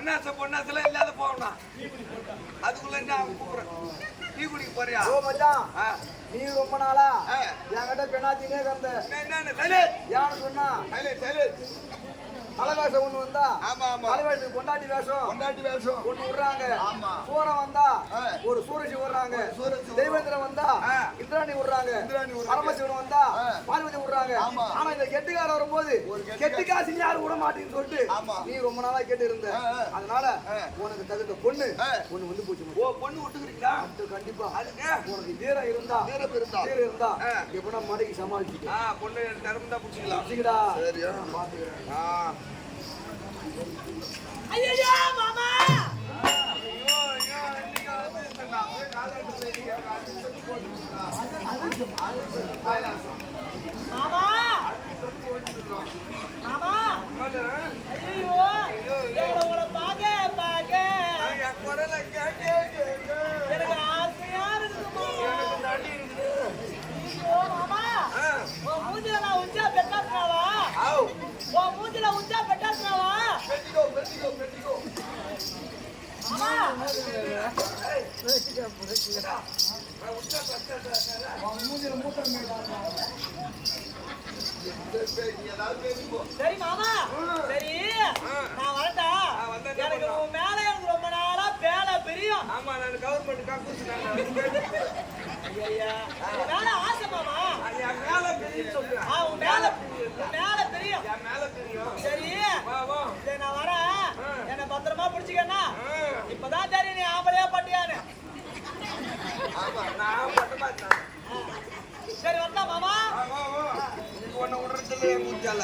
பொன்னாசல இல்லாத போகணும். அதுக்குள்ள நான் கூப்பிடுறேன். டீ குடிக்க போறியா? ஓ மச்சான், நீ ரொம்ப நாளா என்கிட்ட பெண்ணாத்தினே கந்த யாரு சொன்னா அலவேஷம் ஒண்ணு வந்தா அலவேஷம் கொண்டாட்டி வேஷம் ஒண்ணு விடுறாங்க. சூரம் வந்தா ஒரு சூரசி விடுறாங்க. தெய்வேந்திரன் வந்தா இந்திராணி விடுறாங்க. பரமசிவன் வந்தா பார்வதி விடுறாங்க. ஆனா இந்த கெட்டுக்கார வரும்போது கெட்டுக்காசி யாரும் விட மாட்டேன்னு சொல்லிட்டு நீ ரொம்ப நாளா கேட்டு இருந்த. அதனால உனக்கு தகுந்த பொண்ணு ஒண்ணு வந்து போச்சு. பொண்ணு விட்டுக்கிறீங்களா? கண்டிப்பா உனக்கு வீரம் இருந்தா எப்படா மடைக்கு சமாளிச்சுட்டு பொண்ணு திறந்தா பிடிச்சிக்கலாம். சரியா பாத்துக்கிறேன். ஐயா மாமா மாமா மாமா ஐயோ உங்களை பாக்க என் குரலை கேட்க எனக்கு ஆசையா இருக்குமா? ஐயோ மாமா உன் மூஞ்சில நான் உச்சா பெட்டாசுனாவா? உன் மூஞ்சில உச்சா பெட்டாசுனாவா? சரி மாமா, சரி நான் வரட்டா. எனக்கு உன் மேல எனக்கு ரொம்ப நாளா வேலை பிரியும். ஆமா, நான் கவர்மெண்ட் மேல ஆசை மாமா. மேல பெரிய சொல்றேன். உன் மேல தெரியும். சரி சரி நான் வரேன். என்ன பத்திரமா பிடிச்சிக்கன்னா. இப்பதான் தெரியும் நீ ஆம்பளையா பட்டியான்னு. சரி வரலாம் மாமா. ஒன்னு விடுறதுல முடிச்சால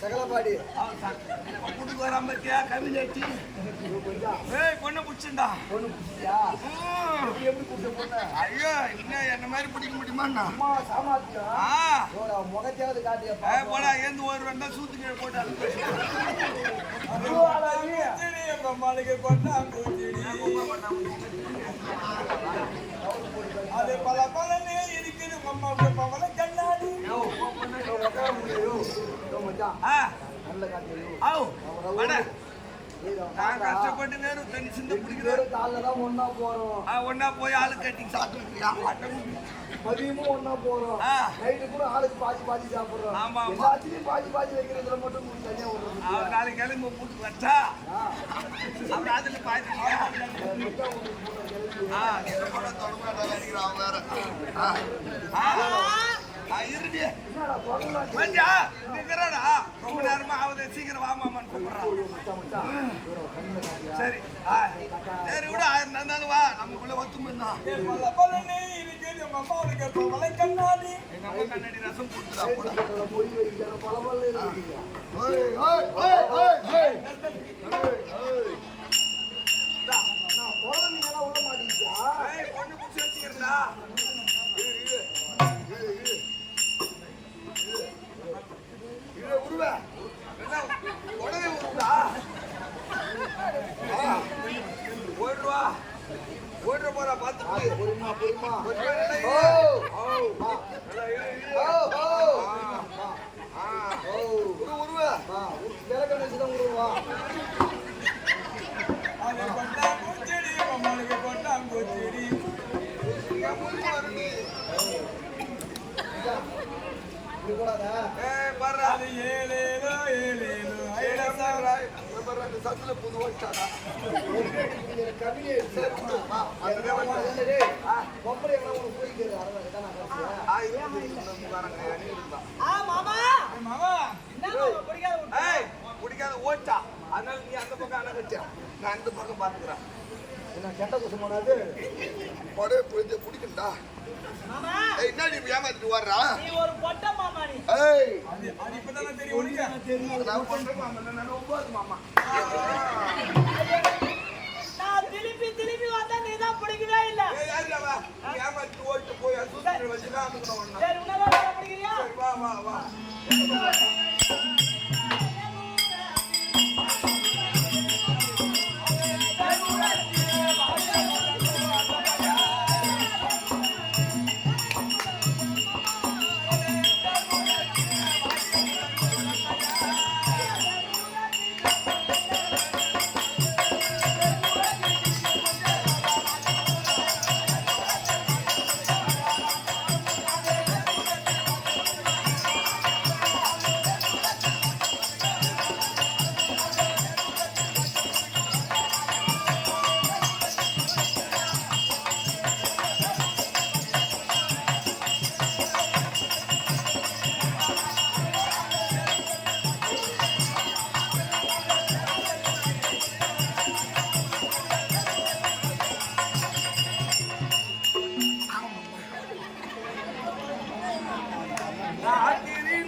சகலபாடி கூட்டுக்கு வராமத்தியா கவிஞாச்சி பொண்ணு பிடிச்சிருந்தா. பொண்ணு பிடிச்சியா? எப்படி கூப்பிட்ட பொண்ணு? ஐயோ இன்னும் என்ன மாதிரி பிடிக்க முடியுமா? முகத்தையாவது காட்டியா போடா ஏந்து ஒரு வந்தா சூத்துக்கு போட்டாங்க. அது பல பலனே இருக்குது பவள கண்ணாடி. நல்ல காட்டி நான் கஷ்டப்பட்டு நேரம் தண்ணி சிந்த பிடிக்கிறேன். காலைல தான் ஒண்ணா போறோம். ஒன்னா போய் ஆளு கட்டி சாப்பிட்டுருக்கியா? மதியமும் ஒண்ணா போறோம். நைட்டு கூட ஆளுக்கு பாதி பாதி சாப்பிடுறோம். ஆமா எல்லாத்தையும் பாதி பாதி வைக்கிறதுல மட்டும் தனியா விடுறோம். அவர் நாளைக்கு கிளம்பி கூட்டு வச்சா அவர் அதுல பாதிக்கா இருடி மஞ்சா இருக்கிறாடா ரொம்ப நேரமா ஆகுது சீக்கிரம் வாமான்னு கூப்பிடுறான். சரி சரி விட 1000 இருந்தாலும் வா நமக்குள்ள ஒத்துமைன்னா எங்க அம்மா கண்ணாடி ரசம் கொடுத்துடா பொண்ணு பிடிச்சி வச்சுக்கிறா உடனே உருவா 1 ரூபா 1 ரூபா போறா பார்த்து சத்துல புது ஓட்டாடா பிடிக்காத ஓட்டா அதனால நீ அந்த பக்கம் அணை கட்டியா நான் இந்த பக்கம் பாத்துக்கிறேன். என்ன கெட்ட குசமானது படவே பிடிக்கண்டா என்ன நீ ஏமாத்திட்டு வர்றா நீ ஒரு பொட்ட மாமா நீ. அது இப்பதானே தெரியும் உனக்கு. நான் பண்ற மாமா நான் ஒவ்வாது மாமா. நான் திருப்பி வந்தா நீ தான் பிடிக்கவே இல்ல. யாருடா நீ ஏமாத்திட்டு ஓட்டு போய் சுத்திட்டு வச்சு நான் அமுக்கணும். சரி உன்னதான் பிடிக்கிறியா? வா வா வா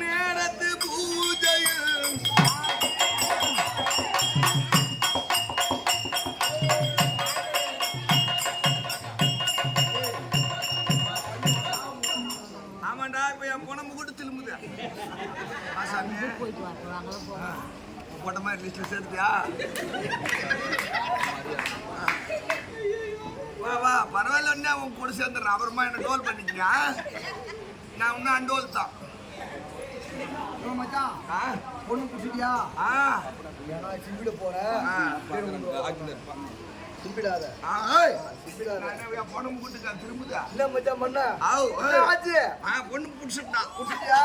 நேரத்து பூஜையில் ஆமாண்டா இப்ப என் குணம்பு கூட திரும்புது. போட்ட மாதிரி லிஸ்ட்ல சேர்த்துட்டியா? வா வா பரவாயில்ல ஒண்ணே உன் கூட சேர்ந்துடுறேன். அப்புறமா என்ன டோல் பண்ணிக்கங்க. நான் இன்னும் அண்டோல் தான். மச்சான் பொண்ணு பிடிச்சிட்டியா? ஏன்னா சிம்பிட போற சிம்பிடாத பொண்ணு கூட்டுக்கா திரும்புதா இல்ல மச்சான் பண்ண ஆச்சு பொண்ணு பிடிச்சிட்டா பிடிச்சிட்டியா?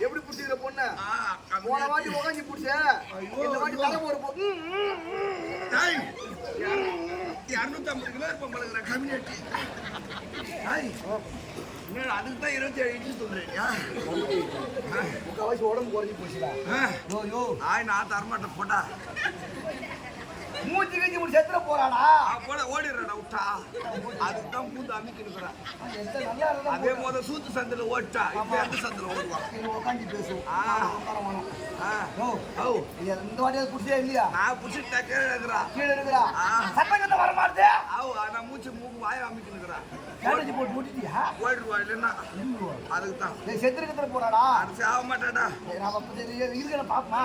எப்படி பிடிச்சிக்கிற பொண்ணு? போன வாட்டி உகாஞ்சி பிடிச்ச இந்த வாட்டி தலை ஒரு 250 கிலோ இருப்போம் பழகுற கம்யூனிட்டி. அதுக்கு தான் 27 இன்ச்சு சொல்றேன். முக்கால்வாசி உடம்பு குறைஞ்சி போச்சுடா. நான் தரமாட்டேன் போட்டா மூச்சு கஞ்சி முடிச்சு எத்தனை போறானா போட ஓடிடுறா விட்டா. அதுக்கு தான் பூந்து அமைக்கிறேன். நல்லா இருந்தா அதே போத சூத்து சந்தில ஓட்டா இப்ப எந்த சந்தில ஓடுவான் உட்காந்து பேசுவோம். இந்த வாட்டி புடிச்சே இல்லையா? நான் புடிச்சிட்டு கீழே இருக்கிறா கீழே இருக்கிறா சட்டங்கத்தை வர மாட்டே. நான் மூச்சு மூக்கு வாய அமைக்கிறேன். கேரேஜ் போட்டு ஓட்டிட்டியா? ஓடிடுவா இல்லைன்னா அதுக்கு தான் செத்துருக்கத்துல போறாடா. அது ஆக மாட்டாடா. இருக்கிற பாப்பா